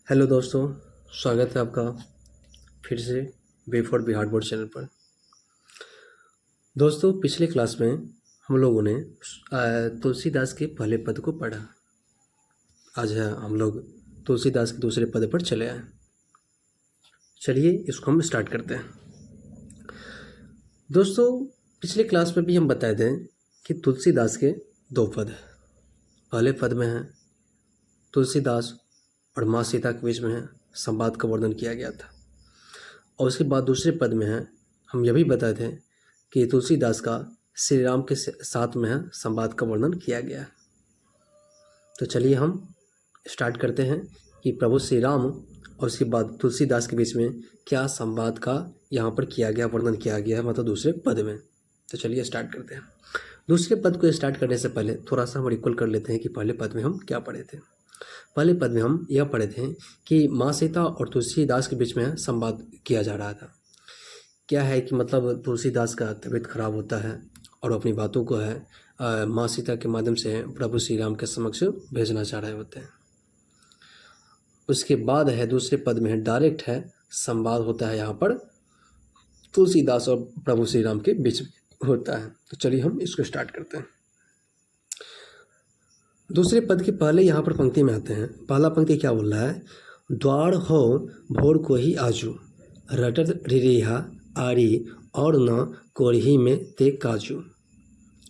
Hello दोस्तों, स्वागत है आपका फिर से way for Bihar board channel पर। दोस्तों, पिछले क्लास में हम लोगों ने तुलसीदास के पहले पद को पढ़ा। आज है हम लोग तुलसीदास के दूसरे पद पर चले आए। चलिए इसको हम स्टार्ट करते हैं। दोस्तों, पिछले क्लास में भी हम बताए थे कि तुलसीदास के दो पद हैं। पहले पद में है तुलसीदास और माँ सीता के बीच में है संवाद का वर्णन किया गया था, और उसके बाद दूसरे पद में है हम यह भी बताए थे कि तुलसीदास का श्री राम के साथ में है संवाद का वर्णन किया गया है। तो चलिए हम स्टार्ट करते हैं कि प्रभु श्री राम और उसके बाद तुलसीदास के बीच में क्या संवाद का यहाँ पर किया गया, वर्णन किया गया है, मतलब दूसरे पद में। तो चलिए स्टार्ट करते हैं। दूसरे पद को स्टार्ट करने से पहले थोड़ा सा हम रिकॉल कर लेते हैं कि पहले पद में हम क्या पढ़े थे। पहले पद में हम यह पढ़े थे कि माँ सीता और तुलसीदास के बीच में संवाद किया जा रहा था। क्या है कि मतलब तुलसीदास का तबीयत खराब होता है और अपनी बातों को है माँ सीता के माध्यम से प्रभु श्री राम के समक्ष भेजना चाह रहे होते हैं। उसके बाद है दूसरे पद में है डायरेक्ट है संवाद होता है, यहाँ पर तुलसीदास और प्रभु श्री राम के बीच में होता है। तो चलिए हम इसको स्टार्ट करते हैं। दूसरे पद के पहले यहाँ पर पंक्ति में आते हैं। पहला पंक्ति क्या बोल रहा है? द्वार हो भोर को ही आजू, रटत रिहा आरी और न कोरही में ते काजू।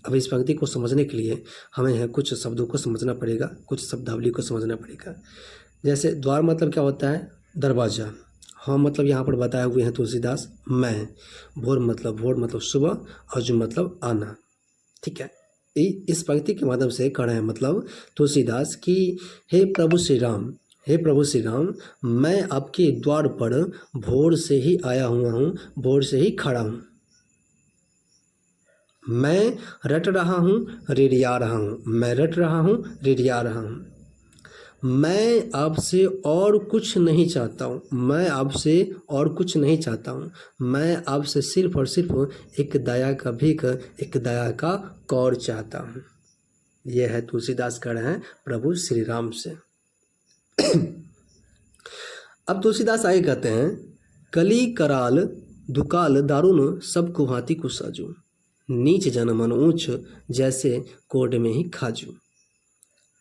अब इस पंक्ति को समझने के लिए हमें कुछ शब्दों को समझना पड़ेगा, कुछ शब्दावली को समझना पड़ेगा। जैसे द्वार मतलब क्या होता है? दरवाज़ा। हाँ मतलब यहाँ पर बताए हुए हैं तुलसीदास मैं। भोर मतलब सुबह, और जो मतलब आना। ठीक है, इस पंक्ति के माध्यम से कह रहे हैं मतलब तुलसीदास कि हे प्रभु श्री राम, मैं आपके द्वार पर भोर से ही आया हुआ हूँ, भोर से ही खड़ा हूँ। मैं रट रहा हूँ, रिरिया रहा हूँ, मैं रट रहा हूँ, रिरिया रहा हूँ। मैं आपसे और कुछ नहीं चाहता हूँ, मैं आपसे और कुछ नहीं चाहता हूँ। मैं आपसे सिर्फ और सिर्फ एक दया का भीख, एक दया का कौर चाहता हूँ। यह है तुलसीदास कह रहे हैं प्रभु श्री राम से। अब तुलसीदास आगे कहते हैं कली कराल दुकाल दारुण सब कुहाती को साजू, नीच जन मन ऊंच जैसे कोड में ही खाजू।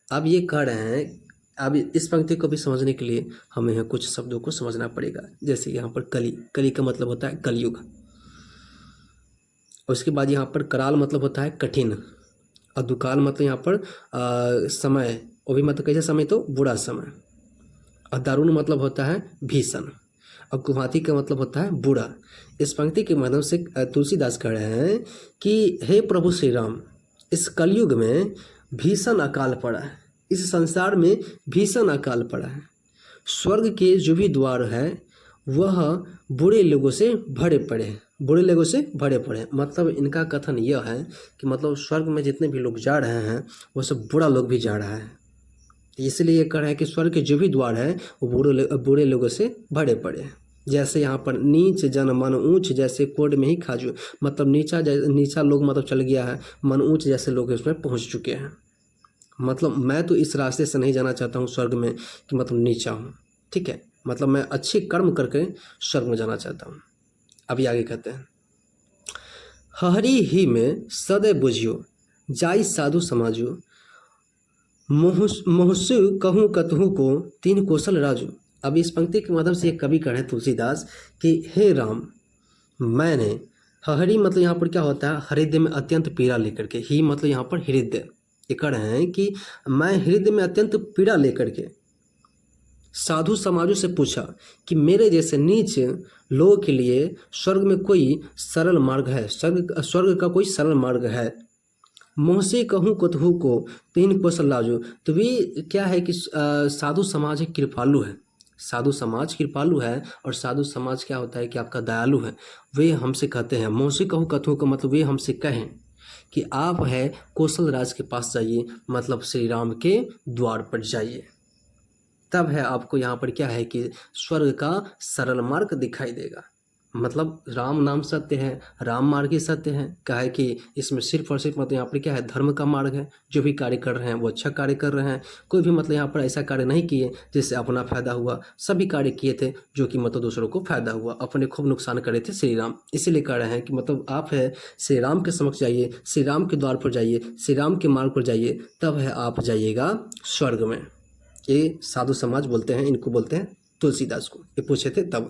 अब ये कह रहे हैं, अब इस पंक्ति को भी समझने के लिए हमें कुछ शब्दों को समझना पड़ेगा। जैसे यहाँ पर कली का मतलब होता है कलयुग। उसके बाद यहाँ पर कराल मतलब होता है कठिन, और दुकाल मतलब यहाँ पर समय, वो भी मतलब कैसे समय? तो बुरा समय। और दारुण मतलब होता है भीषण, और कुहाती का मतलब होता है बुरा। इस पंक्ति के माध्यम से तुलसीदास कह रहे हैं कि हे प्रभु श्री राम, इस कलयुग में भीषण अकाल पड़ा है, इस संसार में भीषण अकाल पड़ा है। स्वर्ग के जो भी द्वार है वह बुरे लोगों से भरे पड़े हैं, बुरे लोगों से भरे पड़े हैं। मतलब इनका कथन यह है कि मतलब स्वर्ग में जितने भी लोग जा रहे हैं वो सब बुरा लोग भी जा रहा है। इसलिए ये कह रहे हैं कि स्वर्ग के जो भी द्वार है वो बुरे लोगों से भरे पड़े हैं। जैसे यहाँ पर नीच जन मन ऊंच जैसे कोड में ही खाजू, मतलब नीचा लोग मतलब चल गया है, मन ऊंच जैसे लोग इसमें पहुँच चुके हैं। मतलब मैं तो इस रास्ते से नहीं जाना चाहता हूँ स्वर्ग में कि मतलब नीचा हूँ। ठीक है, मतलब मैं अच्छे कर्म करके स्वर्ग में जाना चाहता हूँ। अभी आगे कहते हैं हरि ही में सदैव बुझियो, जाई साधु समाजो, मोहसु कहूँ कतहु को तीन कौशल राजू। अब इस पंक्ति के माध्यम से एक कवि कह रहे हैं तुलसीदास कि हे राम, मैंने, हरि मतलब यहाँ पर क्या होता है? हृदय में अत्यंत पीड़ा लेकर के, ही मतलब यहाँ पर हृदय। ये कह रहे हैं कि मैं हृदय में अत्यंत पीड़ा लेकर के साधु समाजों से पूछा कि मेरे जैसे नीच लोगों के लिए स्वर्ग में कोई सरल मार्ग है, स्वर्ग का कोई सरल मार्ग है। मोहसे कहूँ कतहु को तीन कौशल लाजो। तो भी क्या है कि साधु समाज एक कृपालु है, साधु समाज कृपालु है, और साधु समाज क्या होता है कि आपका दयालु है। वे हमसे कहते हैं, मोहसे कहूँ कतहु का मतलब वे हमसे कहें कि आप है कौशल राज के पास जाइए, मतलब श्री राम के द्वार पर जाइए, तब है आपको यहाँ पर क्या है कि स्वर्ग का सरल मार्ग दिखाई देगा। मतलब राम नाम सत्य है, राम मार्ग ही सत्य है। क्या है कि इसमें सिर्फ और सिर्फ मतलब यहाँ पर क्या है, धर्म का मार्ग है। जो भी कार्य कर रहे हैं वो अच्छा कार्य कर रहे हैं। कोई भी मतलब यहाँ पर ऐसा कार्य नहीं किए जिससे अपना फायदा हुआ। सभी कार्य किए थे जो कि मतलब दूसरों को फायदा हुआ। अपने खूब नुकसान करे थे श्री राम। इसीलिए कह रहे हैं कि मतलब आप है श्री राम के समक्ष जाइए, श्री राम के द्वार पर जाइए, श्री राम के मार्ग पर जाइए, तब है आप जाइएगा स्वर्ग में। ये साधु समाज बोलते हैं, इनको बोलते हैं तुलसीदास को। ये पूछे थे तब।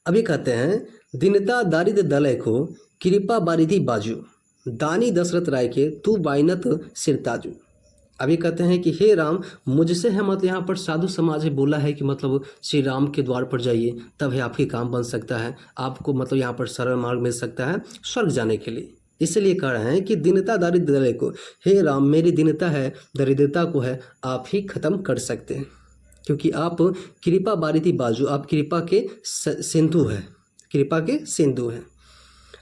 अभी कहते हैं दीनता दारिद्र दलय को कृपा बारिधि बाजू, दानी दशरथ राय के तू बाइनत सिरताजू। अभी कहते हैं कि हे राम, मुझसे है मतलब यहाँ पर साधु समाज है बोला है कि मतलब श्री राम के द्वार पर जाइए, तब है आपके काम बन सकता है, आपको मतलब यहाँ पर सरल मार्ग मिल सकता है स्वर्ग जाने के लिए। इसलिए कह रहे हैं कि दीनता दारिद्र दलय को, हे राम मेरी दीनता है, दरिद्रता को है आप ही खत्म कर सकते हैं, क्योंकि आप कृपा बारिधि बाजू, आप कृपा के सिंधु है, कृपा के सिंधु हैं।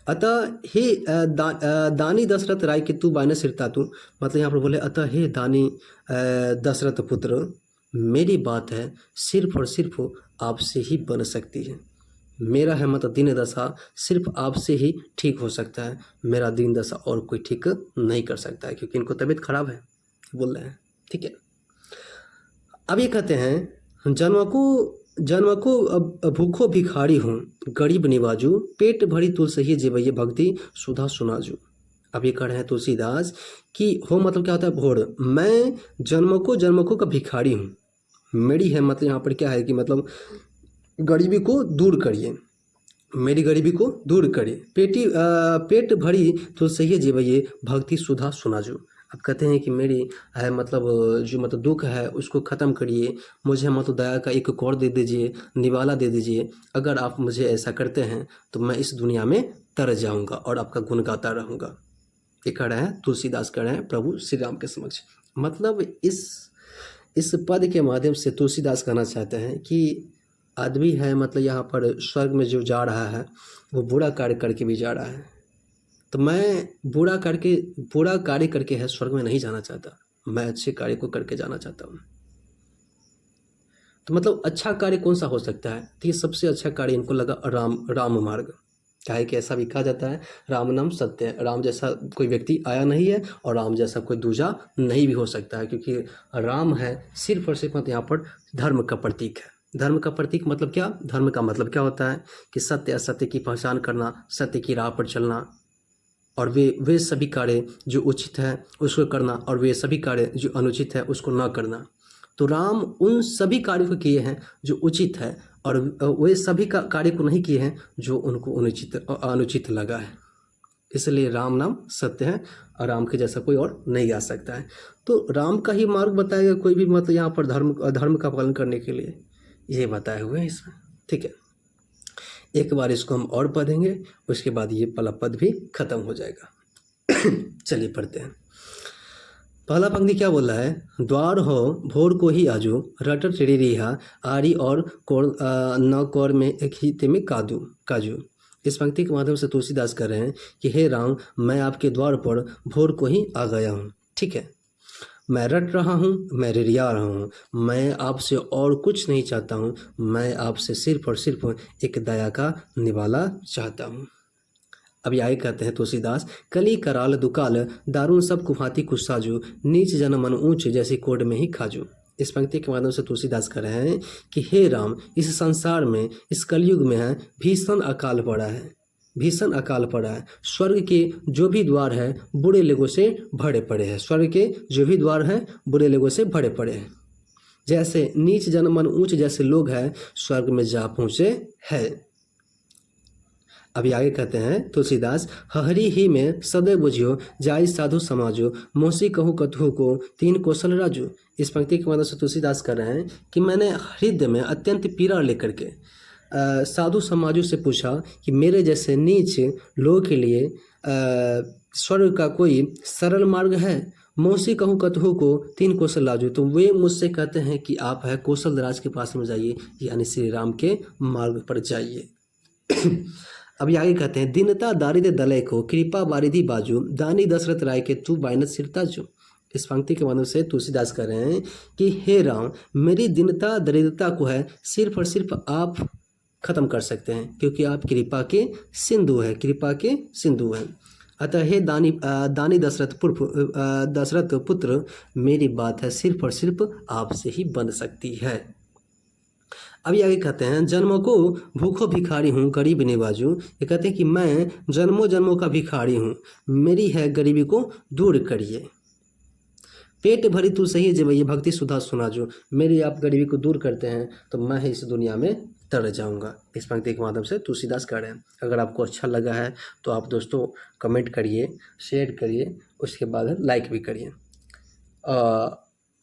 अतः हे दानी दशरथ राय के तू बायन सिरता तू, मतलब यहाँ पर बोले अतः हे दानी दशरथ पुत्र, मेरी बात है सिर्फ और सिर्फ आपसे ही बन सकती है। मेरा है मतलब दीन दशा सिर्फ आपसे ही ठीक हो सकता है, मेरा दीन दशा और कोई ठीक नहीं कर सकता है, क्योंकि इनको तबीयत खराब है बोल रहे हैं। ठीक है। अब ये कहते हैं जन्म को भूखो भिखारी हूँ, गरीब निवाजू, पेट भरी तुलसी ही जीवैये भक्ति सुधा सुनाजू। अब ये कह रहे हैं तुलसीदास कि हो मतलब क्या होता है भोर, मैं जन्म को का भिखारी हूँ। मेरी है मतलब यहाँ पर क्या है कि मतलब गरीबी को दूर करिए, मेरी गरीबी को दूर करिए, पेट भरी तुलसी ही जीवैये भक्ति सुधा सुनाजू। अब कहते हैं कि मेरी है मतलब जो मतलब दुख है उसको ख़त्म करिए, मुझे मतलब दया का एक कौर दे दीजिए, निवाला दे दीजिए। अगर आप मुझे ऐसा करते हैं तो मैं इस दुनिया में तर जाऊंगा और आपका गुण गाता रहूँगा। ये कह रहे हैं तुलसीदास, कह रहे हैं प्रभु श्री राम के समक्ष। मतलब इस पद के माध्यम से तुलसीदास कहना चाहते हैं कि आदमी है मतलब यहाँ पर स्वर्ग में जो जा रहा है वो बुरा कार्य करके भी जा रहा है। तो मैं बुरा कार्य करके है स्वर्ग में नहीं जाना चाहता, मैं अच्छे कार्य को करके जाना चाहता हूँ। तो मतलब अच्छा कार्य कौन सा हो सकता है? तो ये सबसे अच्छा कार्य इनको लगा राम मार्ग। क्या है कि ऐसा भी कहा जाता है राम नाम सत्य है, राम जैसा कोई व्यक्ति आया नहीं है और राम जैसा कोई दूजा नहीं भी हो सकता है, क्योंकि राम है सिर्फ और सिर्फ यहाँ पर धर्म का प्रतीक है। धर्म का प्रतीक मतलब क्या? धर्म का मतलब क्या होता है कि सत्य असत्य की पहचान करना, सत्य की राह पर चलना, और वे सभी कार्य जो उचित है उसको करना, और वे सभी कार्य जो अनुचित है उसको न करना। तो राम उन सभी कार्यों को किए हैं जो उचित है, और वे सभी कार्य को नहीं किए हैं जो उनको अनुचित लगा है। इसलिए राम नाम सत्य है और राम के जैसा कोई और नहीं आ सकता है। तो राम का ही मार्ग बताएगा कोई भी मतलब यहाँ पर धर्म का पालन करने के लिए, ये बताए हुए हैं इसमें। ठीक है, एक बार इसको हम और पढ़ेंगे, उसके बाद ये पहला पद भी खत्म हो जाएगा। चलिए पढ़ते हैं। पहला पंक्ति क्या बोला है? द्वार हो भोर को ही आजू, रटर टेढ़ी रिहा आरी और न कौर में एक ही ते में काजू। इस पंक्ति के माध्यम से तुलसीदास कह रहे हैं कि हे राम, मैं आपके द्वार पर भोर को ही आ गया हूँ। ठीक है, मैं रट रहा हूँ, मैं रिरिया रहा हूँ, मैं आपसे और कुछ नहीं चाहता हूँ, मैं आपसे सिर्फ और सिर्फ एक दया का निवाला चाहता हूँ। अब आगे कहते हैं तुलसीदास, कली कराल दुकाल दारुण सब कुहाती कुसाजू, नीच जन मन ऊंच जैसी कोड में ही खाजू। इस पंक्ति के माध्यम से तुलसीदास कह रहे हैं कि हे राम, इस संसार में, इस कलयुग में है भीषण अकाल पड़ा है, भीषण अकाल पड़ा है। स्वर्ग के जो भी द्वार है बुरे लोगों से भरे पड़े हैं, स्वर्ग के जो भी द्वार हैं बुरे लोगों से भरे पड़े हैं। जैसे नीच जन मन ऊंच जैसे लोग हैं स्वर्ग में जा पहुँचे हैं। अभी आगे कहते हैं तुलसीदास, हरि ही में सदैव बुझियो जाई साधु समाजो, मोसी कहूँ कथु को तीन कौशल राजू। इस पंक्ति की मदद से तुलसीदास कर रहे हैं कि मैंने हृदय में अत्यंत पीड़ा लेकर के साधु समाजों से पूछा कि मेरे जैसे नीच लोगों के लिए स्वर्ग का कोई सरल मार्ग है? मौसी कहूँ कतहु को तीन कौशल राजू। तो वे मुझसे कहते हैं कि आप है कौशल राज के पास में जाइए, यानी श्री राम के मार्ग पर जाइए। अभी आगे कहते हैं, दीनता दारिद्र दलय को कृपा बारिधि बाजू, दानी दशरथ राय के तू बाइनत सिरताजू। इस पंक्ति के माध्यम से तुलसीदास कह रहे हैं कि हे राम, मेरी दीनता दरिद्रता को है सिर्फ और सिर्फ आप ख़त्म कर सकते हैं, क्योंकि आप कृपा के सिंधु हैं, कृपा के सिंधु हैं। अतः हे दानी दशरथ पुत्र, मेरी बात है सिर्फ और सिर्फ आपसे ही बन सकती है। अभी आगे कहते हैं, जन्मों को भूखो भिखारी हूँ गरीब निवाजू। ये कहते हैं कि मैं जन्मों जन्मों का भिखारी हूँ, मेरी है गरीबी को दूर करिए। पेट भरी तू सही जब ये भक्ति सुधा सुना जो, मेरी आप गरीबी को दूर करते हैं तो मैं ही इस दुनिया में तर जाऊंगा। इस पंक्ति के माध्यम से तुलसीदास कह रहे हैं। अगर आपको अच्छा लगा है तो आप दोस्तों कमेंट करिए, शेयर करिए, उसके बाद लाइक भी करिए।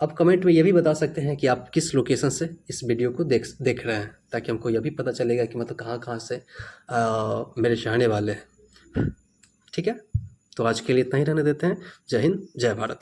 अब कमेंट में ये भी बता सकते हैं कि आप किस लोकेशन से इस वीडियो को देख रहे हैं, ताकि हमको यह भी पता चलेगा कि मतलब कहाँ कहाँ से मेरे चाहने वाले हैं। ठीक है, तो आज के लिए इतना ही रहने देते हैं। जय हिंद, जय भारत।